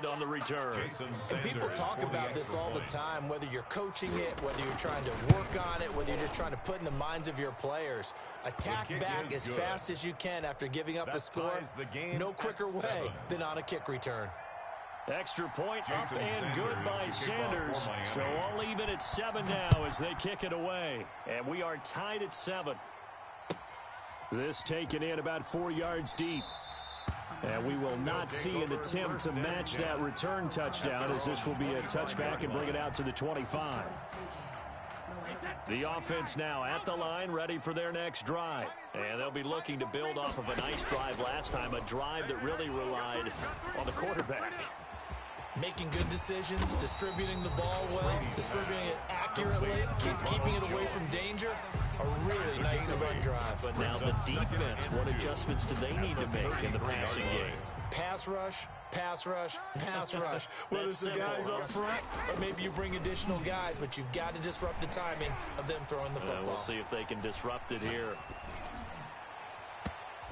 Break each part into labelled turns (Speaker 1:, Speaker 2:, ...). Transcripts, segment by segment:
Speaker 1: good on the return.
Speaker 2: And people talk about this all the time, whether you're coaching it, whether you're trying to work on it, whether you're just trying to put in the minds of your players. Attack back as fast as you can after giving up a score. No quicker way than on a kick return.
Speaker 1: Extra point up and good by Sanders. So all even at 7 now as they kick it away. And we are tied at 7. This taken in about 4 yards deep. And we will not see an attempt to match that return touchdown, as this will be a touchback and bring it out to the 25. The offense now at the line, ready for their next drive. And they'll be looking to build off of a nice drive last time, a drive that really relied on the quarterback.
Speaker 2: Making good decisions, distributing the ball well, distributing it accurately, keeping it away from danger. A really nicely run drive.
Speaker 1: But now the defense, what adjustments do they need to make in the passing game?
Speaker 2: Pass rush, pass rush, pass rush. Whether it's the guys up front or maybe you bring additional guys, but you've got to disrupt the timing of them throwing the football.
Speaker 1: We'll see if they can disrupt it here.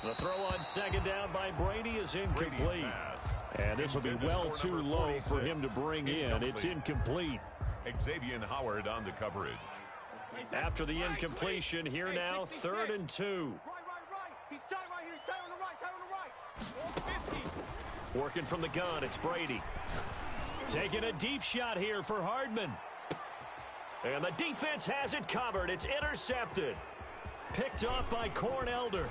Speaker 1: The throw on second down by Brady is incomplete. And this will be well too low for him to bring in. It's incomplete.
Speaker 3: Xavier Howard on the coverage.
Speaker 1: After the incompletion, here now, 3rd and 2.
Speaker 4: He's tight right here. He's tight on the right. 50.
Speaker 1: Working from the gun, it's Brady. Taking a deep shot here for Hardman. And the defense has it covered. It's intercepted. Picked off by Corn Elder.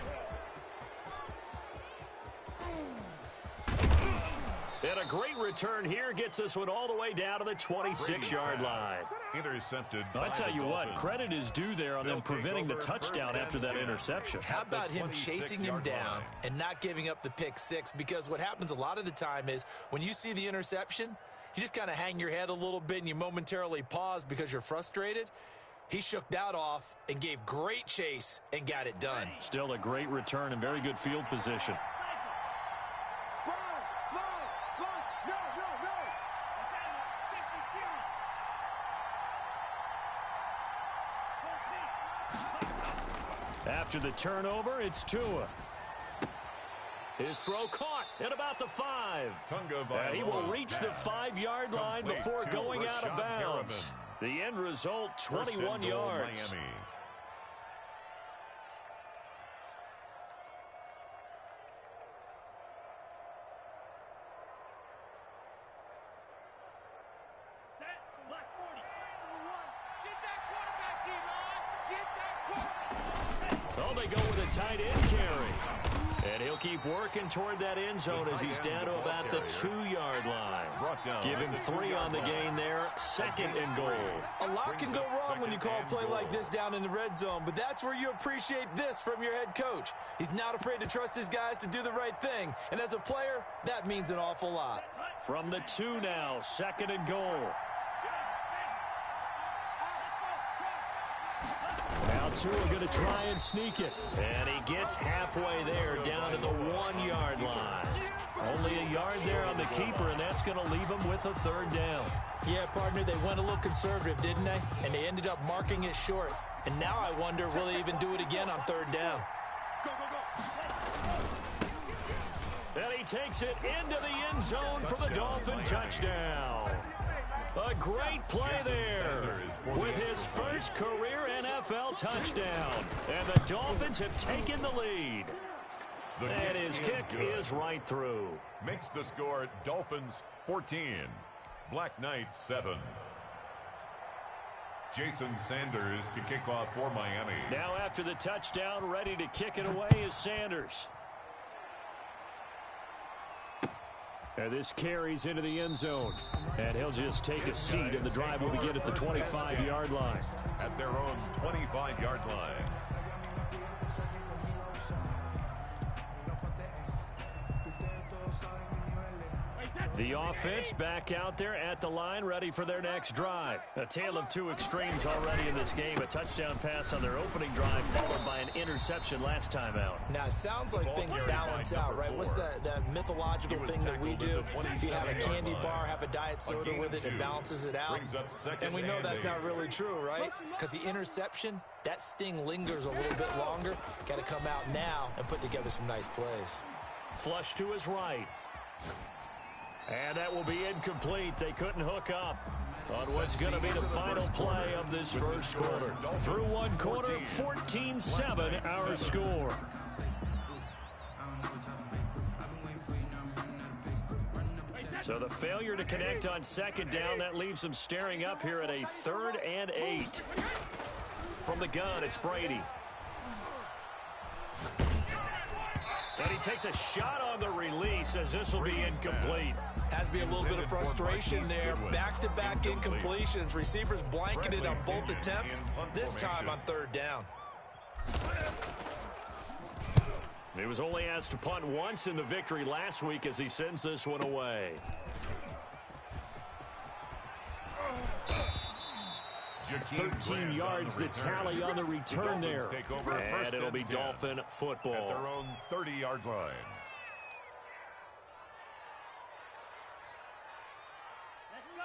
Speaker 1: And a great return here gets this one all the way down to the 26-yard line.
Speaker 3: Intercepted.
Speaker 1: I tell you what, credit is due there on them preventing the touchdown after that interception.
Speaker 2: How about him chasing him down and not giving up the pick six? Because what happens a lot of the time is when you see the interception, you just kind of hang your head a little bit and you momentarily pause because you're frustrated. He shook that off and gave great chase and got it done.
Speaker 1: Still a great return and very good field position. After the turnover, it's Tua. His throw caught at about the 5. And he will reach the 5-yard line before going out of bounds. The end result, 21 yards.
Speaker 3: Miami.
Speaker 1: Oh, they go with a tight end carry. And he'll keep working toward that end zone as he's down to about the 2-yard line. Give him 3 on the gain there. 2nd and goal.
Speaker 2: A lot can go wrong when you call a play like this down in the red zone, but that's where you appreciate this from your head coach. He's not afraid to trust his guys to do the right thing. And as a player, that means an awful lot.
Speaker 1: From the 2 now, 2nd and goal. Now Tua going to try and sneak it. And he gets halfway there down to the 1-yard line. Only a yard there on the keeper, and that's going to leave him with a 3rd down.
Speaker 2: Yeah, partner, they went a little conservative, didn't they? And they ended up marking it short. And now I wonder, will they even do it again on 3rd down?
Speaker 4: Go, go, go.
Speaker 1: And he takes it into the end zone for the Dolphin touchdown. A great play there with his first career NFL touchdown. And the Dolphins have taken the lead. And his kick is right through.
Speaker 3: Makes the score Dolphins 14, Black Knights 7. Jason Sanders to kick off for Miami.
Speaker 1: Now after the touchdown, ready to kick it away is Sanders. And this carries into the end zone. And he'll just take a seat, and the drive will begin at the 25-yard line.
Speaker 3: At their own 25-yard line.
Speaker 1: The offense back out there at the line, ready for their next drive. A tale of 2 extremes already in this game. A touchdown pass on their opening drive, followed by an interception last time out.
Speaker 2: Now, it sounds like things balance out, right? What's that mythological thing that we do? If you have a candy bar, have a diet soda with it, it balances it out. And we know that's not really true, right? Because the interception, that sting lingers a little bit longer. Got to come out now and put together some nice plays.
Speaker 1: Flush to his right. And that will be incomplete. They couldn't hook up on what's going to be the final play of this first quarter. Through one quarter, 14-7 our score. So the failure to connect on second down, that leaves them staring up here at a 3rd and 8. From the gun, it's Brady. And he takes a shot on the release as this will be incomplete.
Speaker 2: Has to be a little bit of frustration there. Back-to-back incompletions. Receivers blanketed on both attempts, this time on 3rd down.
Speaker 1: He was only asked to punt once in the victory last week as he sends this one away. 13 yards the tally on the return there. And it'll be Dolphin football.
Speaker 3: At their own 30-yard line.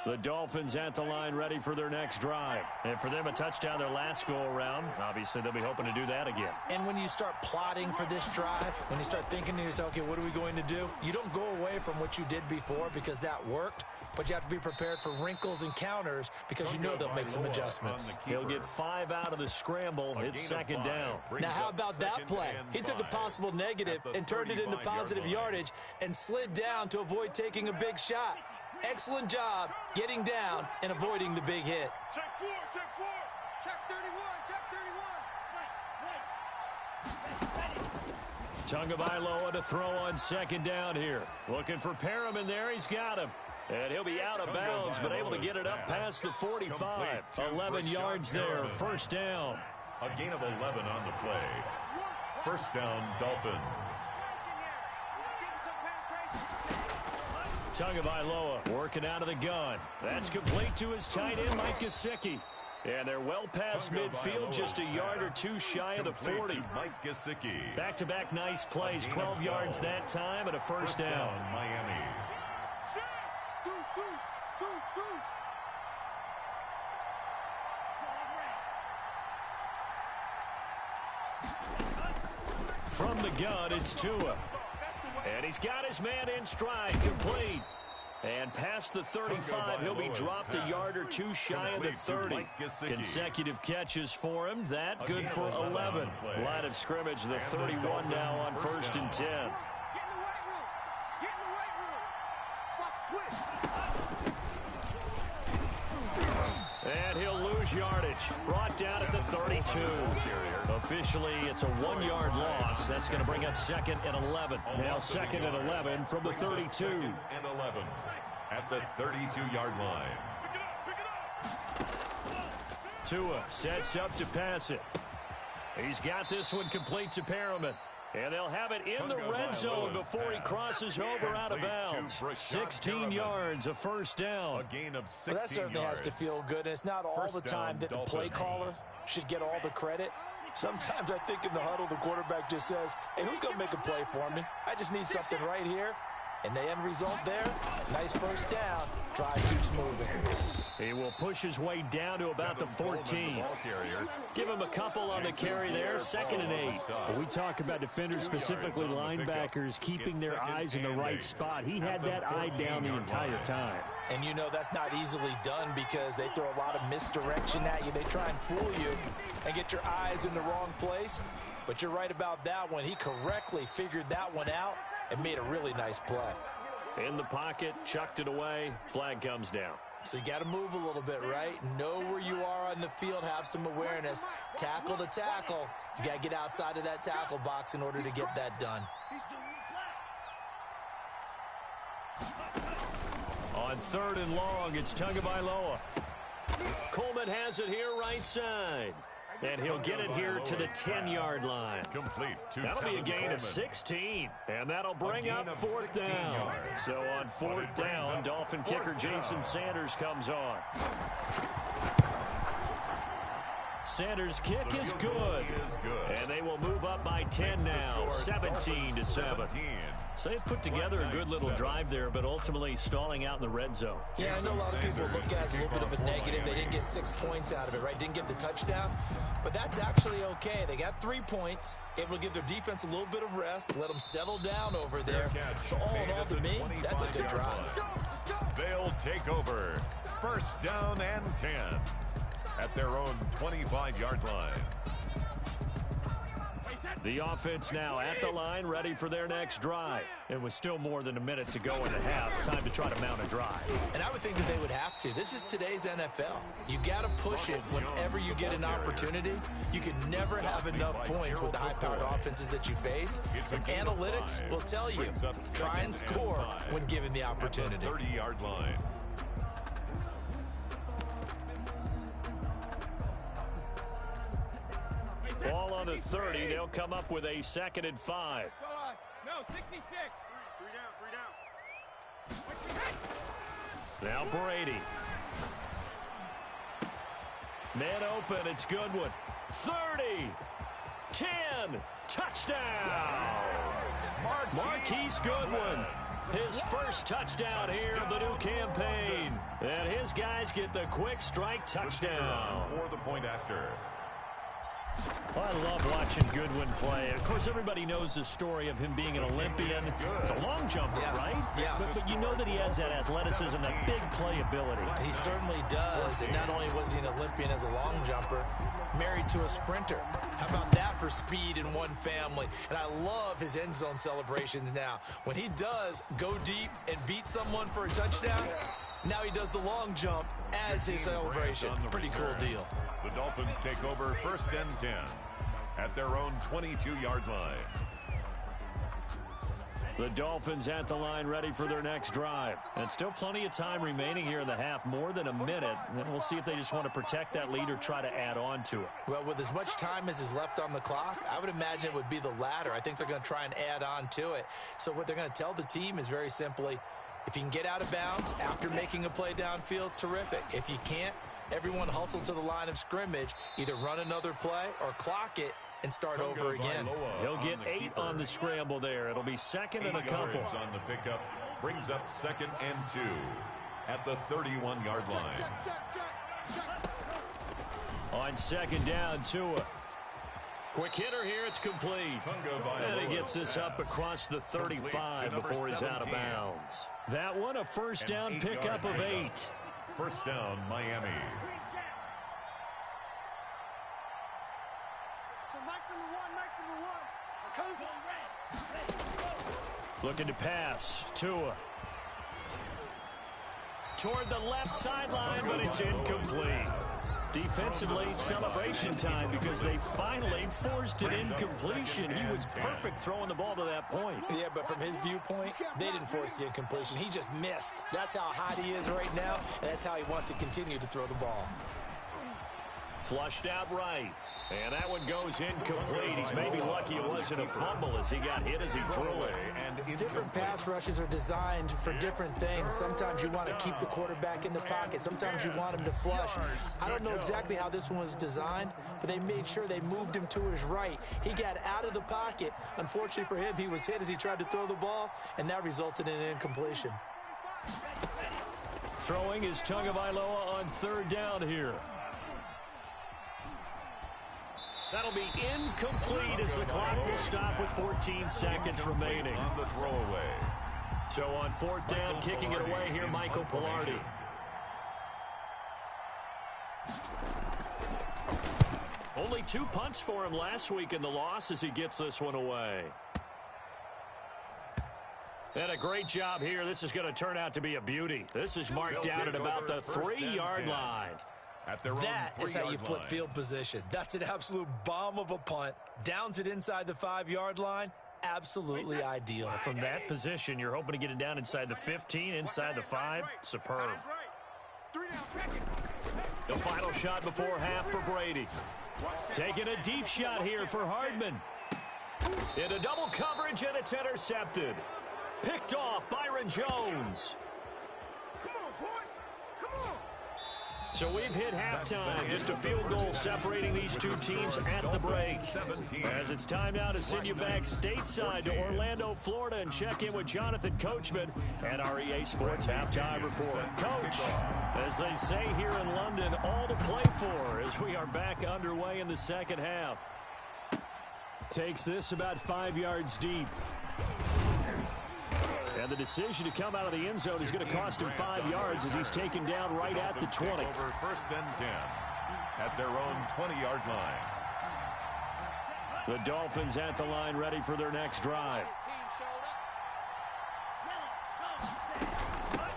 Speaker 1: The Dolphins at the line ready for their next drive. And for them, a touchdown their last go-around. Obviously, they'll be hoping to do that again.
Speaker 2: And when you start plotting for this drive, when you start thinking to yourself, okay, what are we going to do? You don't go away from what you did before because that worked, but you have to be prepared for wrinkles and counters because you know they'll make some adjustments.
Speaker 1: He'll get 5 out of the scramble. It's 2nd down.
Speaker 2: Now, how about that play? He took a possible negative and turned it into positive yardage and slid down to avoid taking a big shot. Excellent job getting down and avoiding the big hit.
Speaker 4: Check 4, check 4. Check 31, check 31.
Speaker 1: Tagovailoa to throw on 2nd down here. Looking for Perriman there. He's got him. And he'll be out of bounds, but able to get it up past the 45. 11 yards there, 1st down.
Speaker 3: A gain of 11 on the play. 1st down, Dolphins.
Speaker 1: Tagovailoa working out of the gun. That's complete to his tight end, Mike Gesicki. And they're well past midfield, just a yard or two shy of the 40.
Speaker 3: Mike Gesicki.
Speaker 1: Back-to-back nice plays, 12 yards that time and a 1st down.
Speaker 3: Miami. From the gun, it's Tua. And he's got his man in stride, complete. And past the 35, he'll be dropped a yard or two shy of the 30. Consecutive catches for him. That good for 11. Line of scrimmage, the 31 now on 1st and 10.
Speaker 4: Get in the weight room. Get in the weight room. Watch twist.
Speaker 1: And he'll lose yardage. Brought down at the 32. Officially, it's a 1-yard loss. That's going to bring up 2nd and 11. Now 2nd and 11 from the 32.
Speaker 3: 2nd and 11 at the 32-yard line.
Speaker 1: Tua sets up to pass it. He's got this one complete to Perriman. And they'll have it in the red zone before he crosses over out of bounds. 16 yards, a 1st down.
Speaker 3: A gain of 16
Speaker 2: well, that certainly has to feel good. And it's not all the time that the play caller should get all the credit. Sometimes I think in the huddle, the quarterback just says, hey, who's going to make a play for me? I just need something right here. And the end result there, nice 1st down. Drive keeps moving.
Speaker 1: He will push his way down to about the 14. Give him a couple on the carry there, 2nd and 8.
Speaker 5: When we talk about defenders, specifically linebackers, keeping their eyes in the right spot, he had that eye down the entire time.
Speaker 2: And you know that's not easily done because they throw a lot of misdirection at you. They try and fool you and get your eyes in the wrong place. But you're right about that one. He correctly figured that one out and made a really nice play.
Speaker 1: In the pocket, chucked it away, flag comes down.
Speaker 2: So you got to move a little bit, right? Know where you are on the field, have some awareness. Tackle to tackle. You got to get outside of that tackle box in order to get that done.
Speaker 1: On 3rd and long, it's Tagovailoa. Coleman has it here right side. And he'll get it here to the 10-yard line.
Speaker 3: Complete.
Speaker 1: That'll be a gain of 16. And that'll bring up 4th down. So on 4th down, Dolphin kicker Jason Sanders comes on. Sanders' kick is good. And they will move up by 10 now, 17-7. So they put together a good little drive there, but ultimately stalling out in the red zone.
Speaker 2: Yeah, I know a lot of people look at it as a little bit of a negative. They didn't get 6 points out of it, right? Didn't get the touchdown. But that's actually okay. They got 3 points, able to give their defense a little bit of rest, let them settle down over there. So all in all, to me, that's a good drive.
Speaker 3: They'll take over. First down and 10 at their own 25-yard line.
Speaker 1: The offense now at the line, ready for their next drive. It was still more than a minute to go in the half. Time to try to mount a drive.
Speaker 2: And I would think that they would have to. This is today's NFL. You got to push it whenever you get an opportunity. You can never have enough points with the high-powered offenses that you face. And analytics will tell you, try and score when given the opportunity.
Speaker 3: 30-yard line.
Speaker 1: Ball on the 30. They'll come up with a 2nd and 5.
Speaker 4: No, 66. Three down.
Speaker 1: Now Brady. Man open. It's Goodwin. 30. 10. Touchdown. Marquise Goodwin. His first touchdown here of the new campaign. And his guys get the quick strike touchdown.
Speaker 3: For the point after.
Speaker 1: Well, I love watching Goodwin play. Of course, everybody knows the story of him being an Olympian. He's a long jumper, right?
Speaker 2: Yes.
Speaker 1: But you know that he has that athleticism, that big playability.
Speaker 2: He certainly does. And not only was he an Olympian as a long jumper, married to a sprinter. How about that for speed in one family? And I love his end zone celebrations now. When he does go deep and beat someone for a touchdown, now he does the long jump as his celebration. Pretty cool deal.
Speaker 3: The Dolphins take over 1st and 10 at their own 22-yard line.
Speaker 1: The Dolphins at the line, ready for their next drive. And still plenty of time remaining here in the half, more than a minute. And we'll see if they just want to protect that lead or try to add on to it.
Speaker 2: Well, with as much time as is left on the clock, I would imagine it would be the latter. I think they're going to try and add on to it. So what they're going to tell the team is very simply, if you can get out of bounds after making a play downfield, terrific. If you can't, everyone hustle to the line of scrimmage, either run another play or clock it and start over again.
Speaker 1: He'll get 8 on the scramble there. It'll be 2nd and a couple.
Speaker 3: On the pickup, brings up 2nd and 2 at the 31-yard line.
Speaker 1: On 2nd down, Tua. Quick hitter here, it's complete. And he gets this up across the 35 before he's out of bounds. That one, a first down pickup of 8.
Speaker 3: First down, Miami.
Speaker 4: So nice number one.
Speaker 1: Looking to pass. Tua. Toward the left sideline, but it's incomplete. Defensively, celebration time because they finally forced an incompletion. He was perfect throwing the ball to that point.
Speaker 2: Yeah, but from his viewpoint, they didn't force the incompletion. He just missed. That's how hot he is right now, and that's how he wants to continue to throw the ball.
Speaker 1: Flushed out right. And that one goes incomplete. He's maybe lucky it wasn't a fumble as he got hit as he threw it.
Speaker 2: Different pass rushes are designed for different things. Sometimes you want to keep the quarterback in the pocket. Sometimes you want him to flush. I don't know exactly how this one was designed, but they made sure they moved him to his right. He got out of the pocket. Unfortunately for him, he was hit as he tried to throw the ball, and that resulted in an incompletion.
Speaker 1: Throwing is Tagovailoa on 3rd down here. That'll be incomplete as the clock will stop with 14 seconds remaining.
Speaker 3: On the throwaway.
Speaker 1: So on 4th down, kicking it away here, Michael Pilardi. Only 2 punts for him last week in the loss as he gets this one away. And a great job here. This is going to turn out to be a beauty. This is marked out at about the 3-yard line.
Speaker 2: That is how you flip field position. That's an absolute bomb of a punt. Downs it inside the 5-yard line. Absolutely ideal.
Speaker 1: From that position, you're hoping to get it down inside the 15, inside the 5. Superb. The final shot before half for Brady. Taking a deep shot here for Hardman. Into double coverage, and it's intercepted. Picked off Byron Jones. So we've hit halftime, just a field goal separating these two teams at the break. As it's time now to send you back stateside to Orlando, Florida, and check in with Jonathan Coachman at our EA Sports Halftime Report. Coach, as they say here in London, all to play for as we are back underway in the second half. Takes this about 5 yards deep. And the decision to come out of the end zone is going to cost him 5 yards as he's taken down right at the 20.
Speaker 3: Over 1st and 10 at their own 20-yard line.
Speaker 1: The Dolphins at the line ready for their next drive.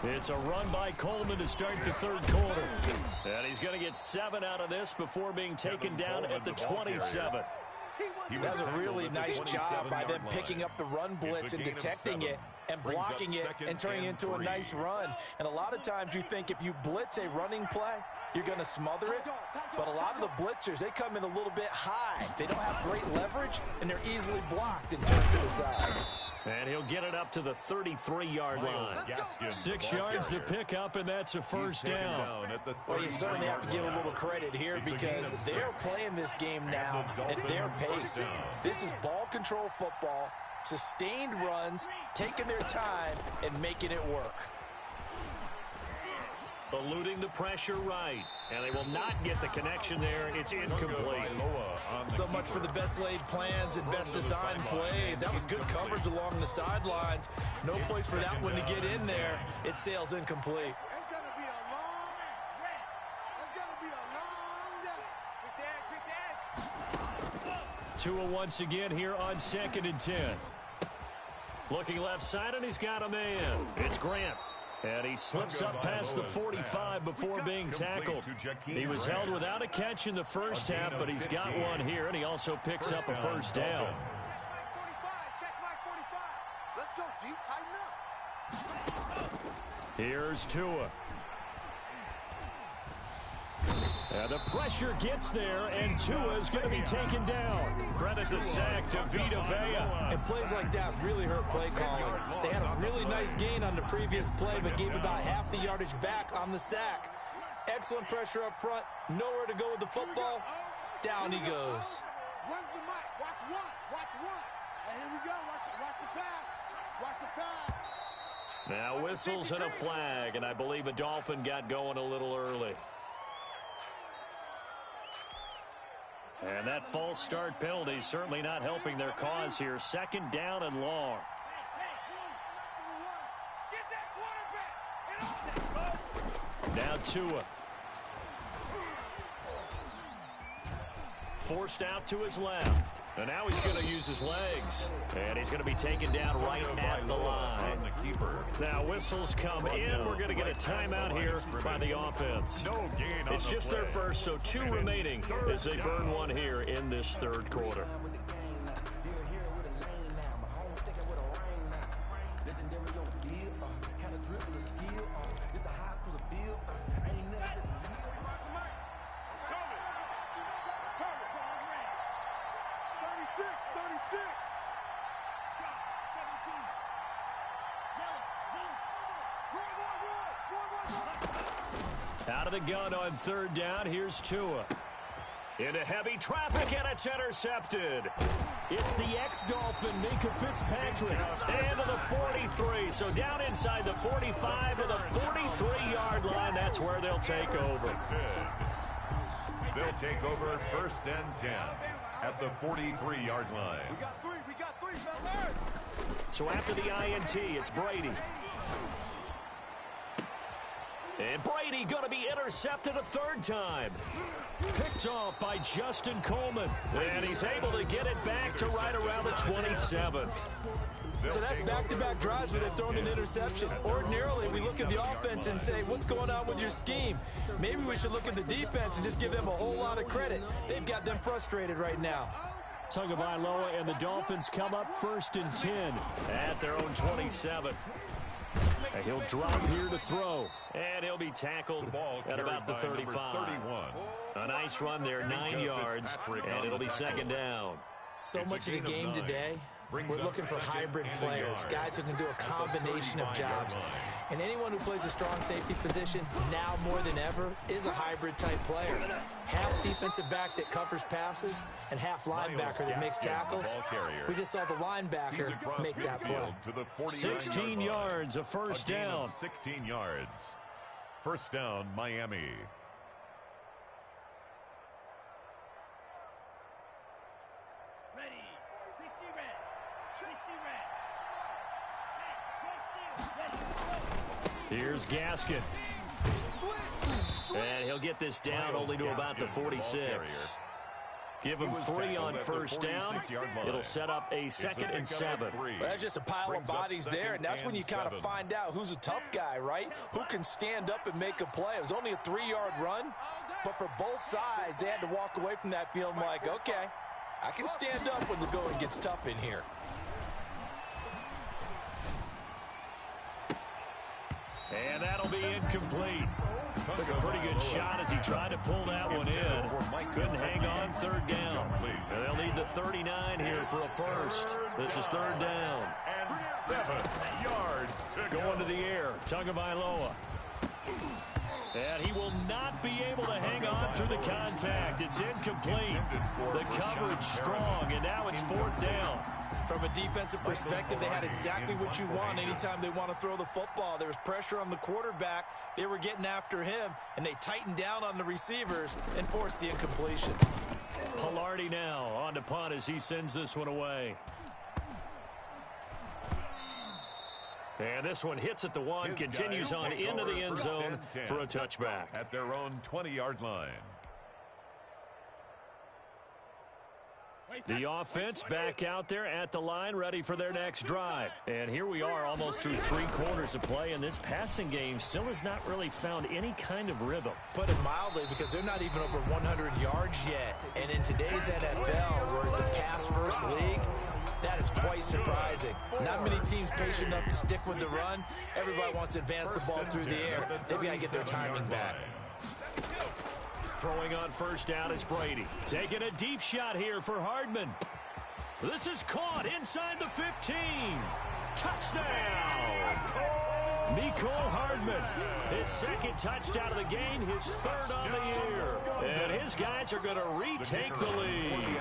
Speaker 1: It's a run by Coleman to start the third quarter. And he's going to get 7 out of this before being taken down at the 27.
Speaker 2: That's a really nice job by them picking up the run blitz and detecting it and blocking it and turning it into a nice run. And a lot of times you think if you blitz a running play, you're going to smother it. But a lot of the blitzers, they come in a little bit high. They don't have great leverage, and they're easily blocked and turned to the side.
Speaker 1: And he'll get it up to the 33-yard line. 6 yards the pickup, and that's a first down.
Speaker 2: Well, you certainly have to give a little credit here because they're playing this game now at their pace. This is ball control football, sustained runs, taking their time, and making it work.
Speaker 1: Eluding the pressure right. And they will not get the connection there. It's incomplete.
Speaker 2: So much for the best laid plans and best designed plays. That was good coverage along the sidelines. No place for that one to get in there. It sails incomplete.
Speaker 4: It's going to be a long day.
Speaker 1: Tua once again here on 2nd and 10. Looking left side, and he's got a man. It's Grant. And he slips up past the 45 before being tackled. He was held without a catch in the first half, but he's got one here, and he also picks up a first down.
Speaker 4: Check my 45. Let's go, G. Tighten up.
Speaker 1: Here's Tua. And the pressure gets there, and Tua is going to be taken down. Credit the sack to Vita Vea.
Speaker 2: And plays like that really hurt play calling. They had a really nice gain on the previous play, but gave about half the yardage back on the sack. Excellent pressure up front. Nowhere to go with the football. Down he goes.
Speaker 4: Run the mic. Watch one. Watch one. And here we go. Watch the pass. Watch the pass.
Speaker 1: Now whistles and a flag, and I believe a Dolphin got going a little early. And that false start penalty certainly not helping their cause here. 2nd down and long. Now Tua. Forced out to his left. And now he's going to use his legs. And he's going to be taken down right at the line. Now whistles come in. We're going to get a timeout here by the offense. It's just their first, so 2 remaining as they burn one here in this third quarter. Out of the gun on 3rd down. Here's Tua. Into heavy traffic, and it's intercepted. It's the ex-Dolphin, Minka Fitzpatrick. And to the 43. So down inside the 45 to the 43-yard line. That's where they'll take over.
Speaker 3: They'll take over 1st and 10 at the 43-yard line.
Speaker 4: We got three, Bel-Air.
Speaker 1: So after the INT, it's Brady. And Brady going to be intercepted a 3rd time. Picked off by Justin Coleman. And he's able to get it back to right around the 27.
Speaker 2: So that's back-to-back drives where they've thrown an interception. Ordinarily, we look at the offense and say, what's going on with your scheme? Maybe we should look at the defense and just give them a whole lot of credit. They've got them frustrated right now.
Speaker 5: Tagovailoa and the Dolphins come up 1st and 10
Speaker 1: at their own 27. And he'll drop here to throw. And he'll be tackled at about the 35. A nice run there, 9 yards, and it'll be 2nd down.
Speaker 2: So much of the game today We're looking for hybrid players, guys who can do a combination of jobs. And anyone who plays a strong safety position, now more than ever, is a hybrid-type player. Half defensive back that covers passes and half linebacker that makes tackles. We just saw the linebacker make that play.
Speaker 1: 16 yards, a first down.
Speaker 3: 16 yards. First down, Miami.
Speaker 6: Ready. 60 red. 60 red.
Speaker 1: Here's Gaskin. And he'll get this down only to about the 46. Give him 3 on first down. It'll set up a 2nd and 7.
Speaker 2: Well, that's just a pile of bodies there, and that's when you kind of find out who's a tough guy, right? Who can stand up and make a play. It was only a 3-yard run, but for both sides, they had to walk away from that feeling like, okay, I can stand up when the going gets tough in here.
Speaker 1: And that'll be incomplete. Took a pretty good shot as he tried to pull that one in. Couldn't hang on, 3rd down. And they'll need the 39 here for a first. This is 3rd down.
Speaker 3: And 7 yards to
Speaker 1: Going to the air, Tagovailoa. And he will not be able to hang on through the contact. It's incomplete. The coverage strong, and now it's 4th down.
Speaker 2: From a defensive perspective, they had exactly what you want anytime they want to throw the football. There was pressure on the quarterback. They were getting after him, and they tightened down on the receivers and forced the incompletion.
Speaker 1: Pilardi now on to punt as he sends this one away. And this one hits at the 1, continues on into the end zone for a touchback.
Speaker 3: At their own 20-yard line.
Speaker 1: The offense back out there at the line, ready for their next drive. And here we are almost through 3 quarters of play, and this passing game still has not really found any kind of rhythm.
Speaker 2: Put it mildly, because they're not even over 100 yards yet. And in today's NFL, where it's a pass-first league, that is quite surprising. Not many teams patient enough to stick with the run. Everybody wants to advance the ball through the air. They've got to get their timing back.
Speaker 1: Throwing on first down is Brady. Taking a deep shot here for Hardman. This is caught inside the 15. Touchdown! Mecole Hardman. His 2nd touchdown of the game, his 3rd on the year. And his guys are going to retake the lead.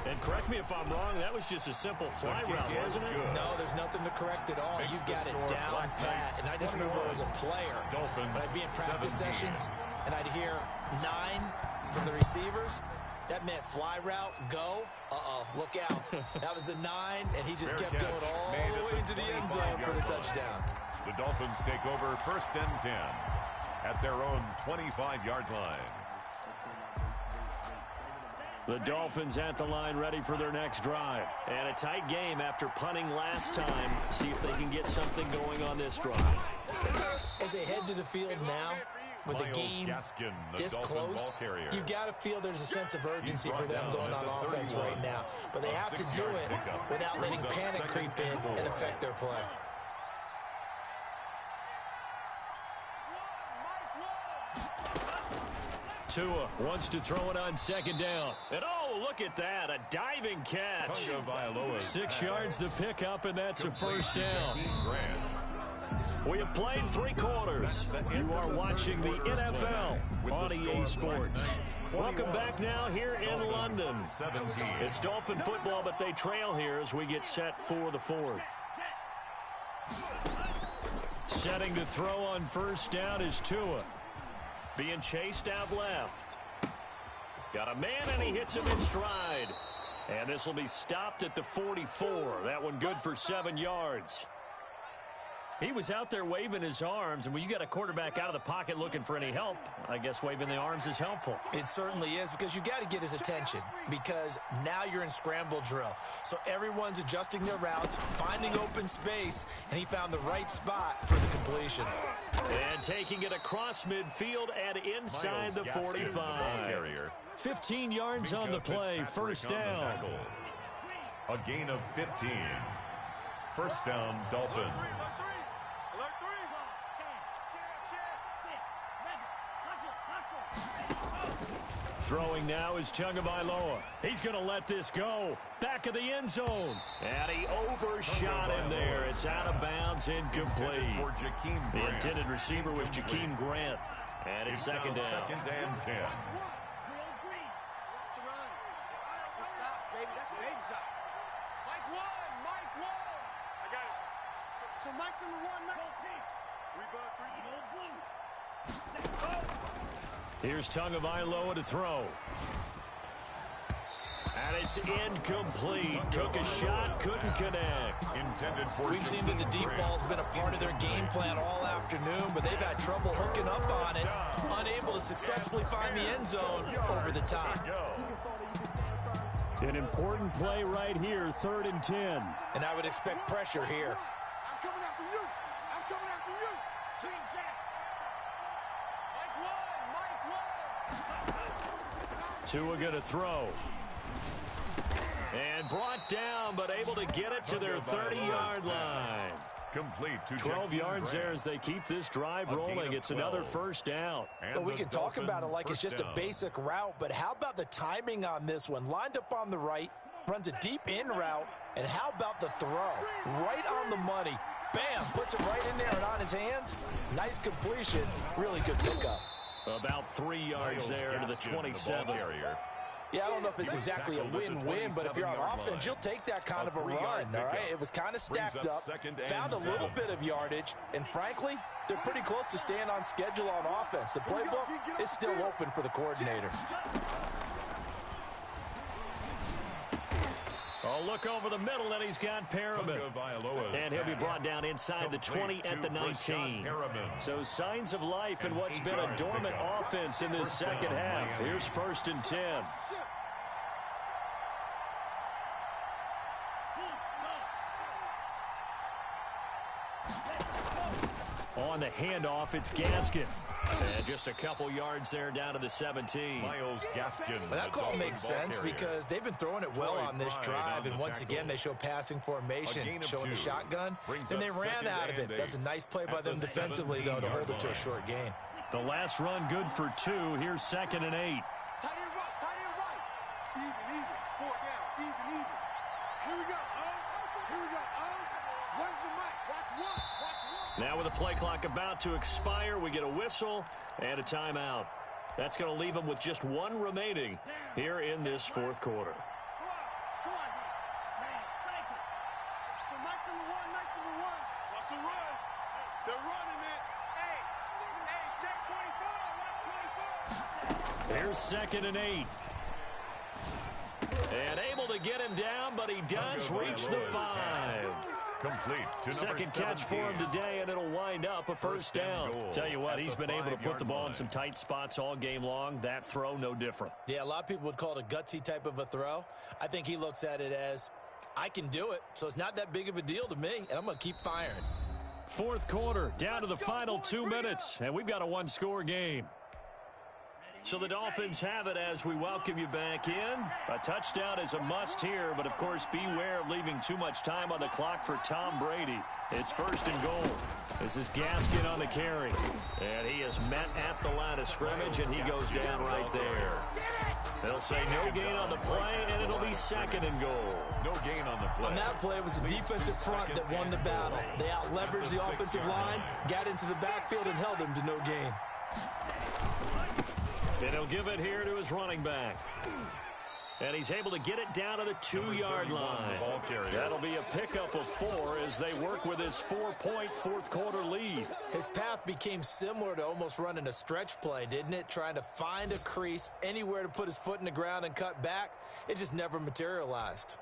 Speaker 1: And correct me if I'm wrong, that was just a simple fly route, wasn't it?
Speaker 2: No, there's nothing to correct at all. You've got it down pat. And I just remember as a player, when I'd be in practice sessions, and I'd hear 9 from the receivers, that meant fly route, go. Uh-oh, look out. That was the 9, and he just kept going all the way into the end zone for the touchdown.
Speaker 3: The Dolphins take over 1st and 10 at their own 25-yard line.
Speaker 1: The Dolphins at the line, ready for their next drive. And a tight game after punting last time. See if they can get something going on this drive.
Speaker 2: As they head to the field now, with the game this close, you've got to feel there's a sense of urgency for them going on offense right now. But they have to do it without letting panic creep in and affect their play.
Speaker 1: Tua wants to throw it on 2nd down. And oh, look at that, a diving catch. 6 yards to pick up, and that's a first down. We have played 3 quarters. You are watching the NFL on EA Sports. Welcome back now here in London. It's Dolphin football, but they trail here as we get set for the 4th. Setting to throw on first down is Tua. Being chased out left. Got a man, and he hits him in stride. And this will be stopped at the 44. That one good for 7 yards. He was out there waving his arms, and when you got a quarterback out of the pocket looking for any help, I guess waving the arms is helpful.
Speaker 2: It certainly is, because you got to get his attention, because now you're in scramble drill. So everyone's adjusting their routes, finding open space, and he found the right spot for the completion.
Speaker 1: And taking it across midfield and inside the 45. 15 yards on the play, first down.
Speaker 3: A gain of 15. First down, Dolphins.
Speaker 1: Throwing now is Tagovailoa. He's going to let this go. Back of the end zone. And he overshot him there. It's out of bounds, incomplete. The intended receiver was Jakeem Grant. And it's second down.
Speaker 3: Second and 10.
Speaker 4: So Mike's number one, Mike.
Speaker 1: Here's Tagovailoa to throw. And it's incomplete. Took a shot, couldn't connect.
Speaker 3: Intended for
Speaker 2: We've seen that the deep ball's been a part of their game plan all afternoon, but they've had trouble hooking up on it, unable to successfully find the end zone over the top.
Speaker 5: An important play right here, 3rd and 10.
Speaker 2: And I would expect pressure here.
Speaker 4: I'm coming after you. I'm coming after you. Mike one.
Speaker 1: Tua going to throw. And brought down, but able to get it to their 30-yard line.
Speaker 3: Complete to
Speaker 1: 12 yards there as they keep this drive rolling. It's another first down.
Speaker 2: Well, we can talk about it like it's just a basic route, but how about the timing on this one? Lined up on the right, runs a deep in route, and how about the throw? Right on the money. Bam, puts it right in there and on his hands. Nice completion. Really good pickup.
Speaker 1: About 3 yards there to the 27.
Speaker 2: Yeah, I don't know if it's exactly a win-win, but if you're on offense, you'll take that kind of a run, all right? It was kind of stacked up, found a little bit of yardage, and frankly, they're pretty close to staying on schedule on offense. The playbook is still open for the coordinator.
Speaker 1: Oh, look over the middle, and he's got Perriman. And he'll be brought down inside the 20 at the 19. So signs of life in what's been a dormant offense in this second half. Here's 1st and 10. On the handoff, it's Gaskin. And just a couple yards there down to the 17.
Speaker 3: Miles Gaskin.
Speaker 2: But that call makes sense because they've been throwing it well on this drive, and once again, they show passing formation, showing the shotgun. Then they ran out of it. That's a nice play by them defensively, though, to hold it to a short gain.
Speaker 1: The last run good for 2. Here's 2nd and 8.
Speaker 4: Tight end right, tight end right. Even, 4 down, even. Here we go, Here we go, Where's the mic? Watch one.
Speaker 1: Now with the play clock about to expire, we get a whistle and a timeout. That's going to leave them with just 1 remaining here in this 4th quarter.
Speaker 4: Come on, cycle. So Mike's number one. Watch the run. They're running it. Hey, check 24. Watch 24.
Speaker 1: Here's 2nd and 8. And able to get him down, but he does reach the 5.
Speaker 3: Complete to
Speaker 1: Second catch for him today, and it'll wind up a first down. Tell you what, he's been able to put the ball in some tight spots all game long. That throw, no different.
Speaker 2: Yeah, a lot of people would call it a gutsy type of a throw. I think he looks at it as, I can do it, so it's not that big of a deal to me, and I'm going to keep firing.
Speaker 1: 4th quarter, down to the final 2 minutes, and we've got a 1-score game. So the Dolphins have it as we welcome you back in. A touchdown is a must here, but of course beware of leaving too much time on the clock for Tom Brady. It's 1st and goal. This is Gaskin on the carry. And he is met at the line of scrimmage, and he goes down right there. They'll say no gain on the play, and it'll be 2nd and goal.
Speaker 3: No gain on the play.
Speaker 2: On that play, it was the defensive front that won the battle. They out-leveraged the offensive line, got into the backfield, and held them to no gain.
Speaker 1: And he'll give it here to his running back. And he's able to get it down to the 2-yard line. That'll be a pickup of 4 as they work with his 4-point 4th quarter lead.
Speaker 2: His path became similar to almost running a stretch play, didn't it? Trying to find a crease, anywhere to put his foot in the ground and cut back. It just never materialized.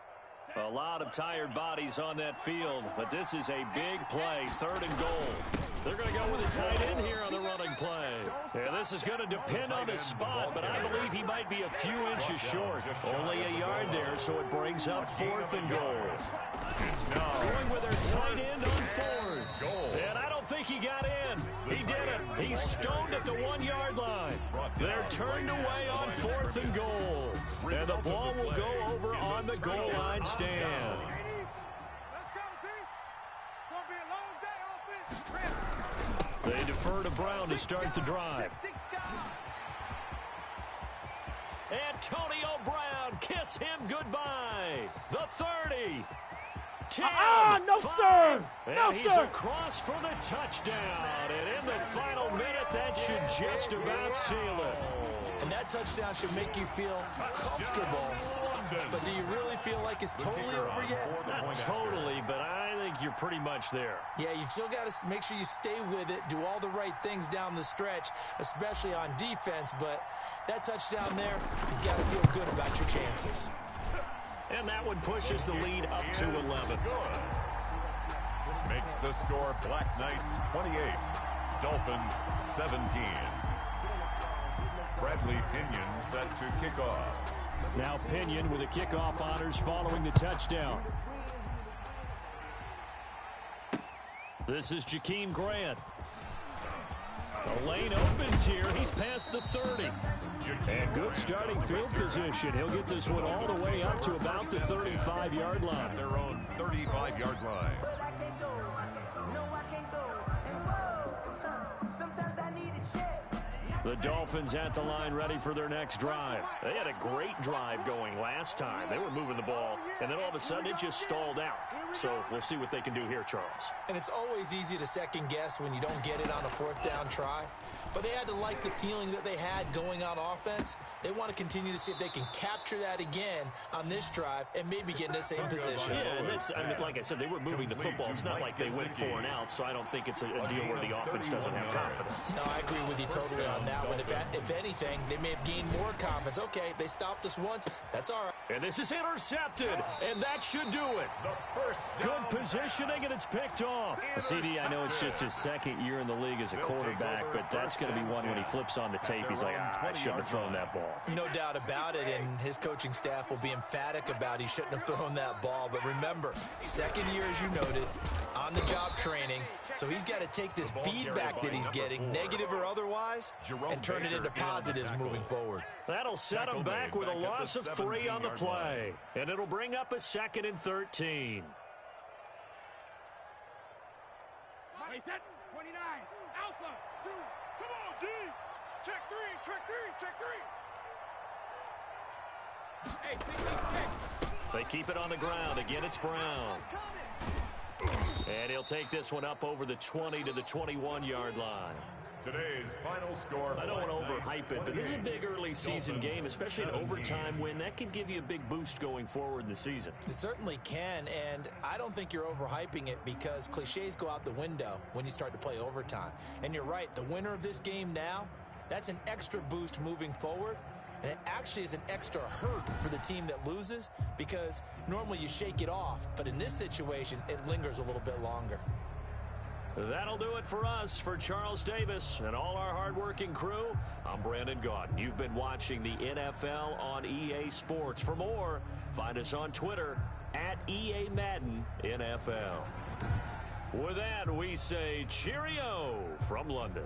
Speaker 1: A lot of tired bodies on that field, but this is a big play, 3rd and goal. They're going to go with a tight end here on the running play. Yeah, this is going to depend on his spot, but I believe he might be a few inches short. Only a yard there, so it brings up 4th and goal. Going with their tight end on 4th. And I don't think he got in. He did it. He's stoned at the 1-yard line. They're turned away on 4th and goal. And the ball will go over on the goal line stand.
Speaker 4: Let's go, team. It's going to be a long day, offense.
Speaker 1: They defer to Brown to start the drive. Antonio Brown, kiss him goodbye. The 30. 10,
Speaker 5: no,
Speaker 1: 5,
Speaker 5: sir.
Speaker 1: and
Speaker 5: No,
Speaker 1: he's
Speaker 5: sir.
Speaker 1: across for the touchdown. And in the final minute, that should just about seal it.
Speaker 2: And that touchdown should make you feel comfortable. But do you really feel like it's totally over yet?
Speaker 1: Not totally, but I think you're pretty much there.
Speaker 2: Yeah, you've still got to make sure you stay with it, do all the right things down the stretch, especially on defense. But that touchdown there, you've got to feel good about your chances.
Speaker 1: And that one pushes the lead up to 11.
Speaker 3: Makes the score Black Knights 28, Dolphins 17. Bradley Pinion set to kick off.
Speaker 5: Now Pinion with the kickoff honors following the touchdown.
Speaker 1: This is Jakeem Grant. The lane opens here. He's past the 30.
Speaker 5: And good starting field position. He'll get this one all the way up to about the 35-yard line.
Speaker 3: Their own 35-yard line.
Speaker 1: The Dolphins at the line ready for their next drive. They had a great drive going last time. They were moving the ball, and then all of a sudden it just stalled out. So we'll see what they can do here, Charles.
Speaker 2: And it's always easy to second guess when you don't get it on a fourth down try. But they had to like the feeling that they had going on offense. They want to continue to see if they can capture that again on this drive and maybe get in the same position.
Speaker 1: Yeah, and that's, I mean, like I said, they were moving the football. It's not like they went 4 and out, so I don't think it's a deal where the offense doesn't have confidence.
Speaker 2: No, I agree with you totally on that one. If anything, they may have gained more confidence. Okay, they stopped us once. That's all right.
Speaker 1: And this is intercepted, and that should do it. Good positioning, and it's picked off.
Speaker 5: CD, I know it's just his second year in the league as a quarterback, but that's going to be one when he flips on the tape. He's like, I shouldn't have thrown that ball.
Speaker 2: No doubt about it, and his coaching staff will be emphatic about he shouldn't have thrown that ball. But remember, second year, as you noted, on-the-job training, so he's got to take this feedback that he's getting, negative or otherwise, and turn it into positives moving forward.
Speaker 1: That'll set him back with a loss of 3 on the play, and it'll bring up a 2nd and 13.
Speaker 4: Wait, that 29. Alpha. 2. Come on, D. Check 3. Check 3. Check 3. Hey, 6.
Speaker 1: They keep it on the ground. Again, it's Brown. And he'll take this one up over the 20 to the 21-yard line.
Speaker 3: Today's final score.
Speaker 1: I don't want to overhype it, but this is a big early season game, especially an overtime win. That can give you a big boost going forward in the season.
Speaker 2: It certainly can, and I don't think you're overhyping it because cliches go out the window when you start to play overtime. And you're right, the winner of this game now, that's an extra boost moving forward. And it actually is an extra hurt for the team that loses because normally you shake it off. But in this situation, it lingers a little bit longer.
Speaker 1: That'll do it for us. For Charles Davis and all our hardworking crew, I'm Brandon Gaudin. You've been watching the NFL on EA Sports. For more, find us on Twitter at EA Madden NFL. With that, we say cheerio from London.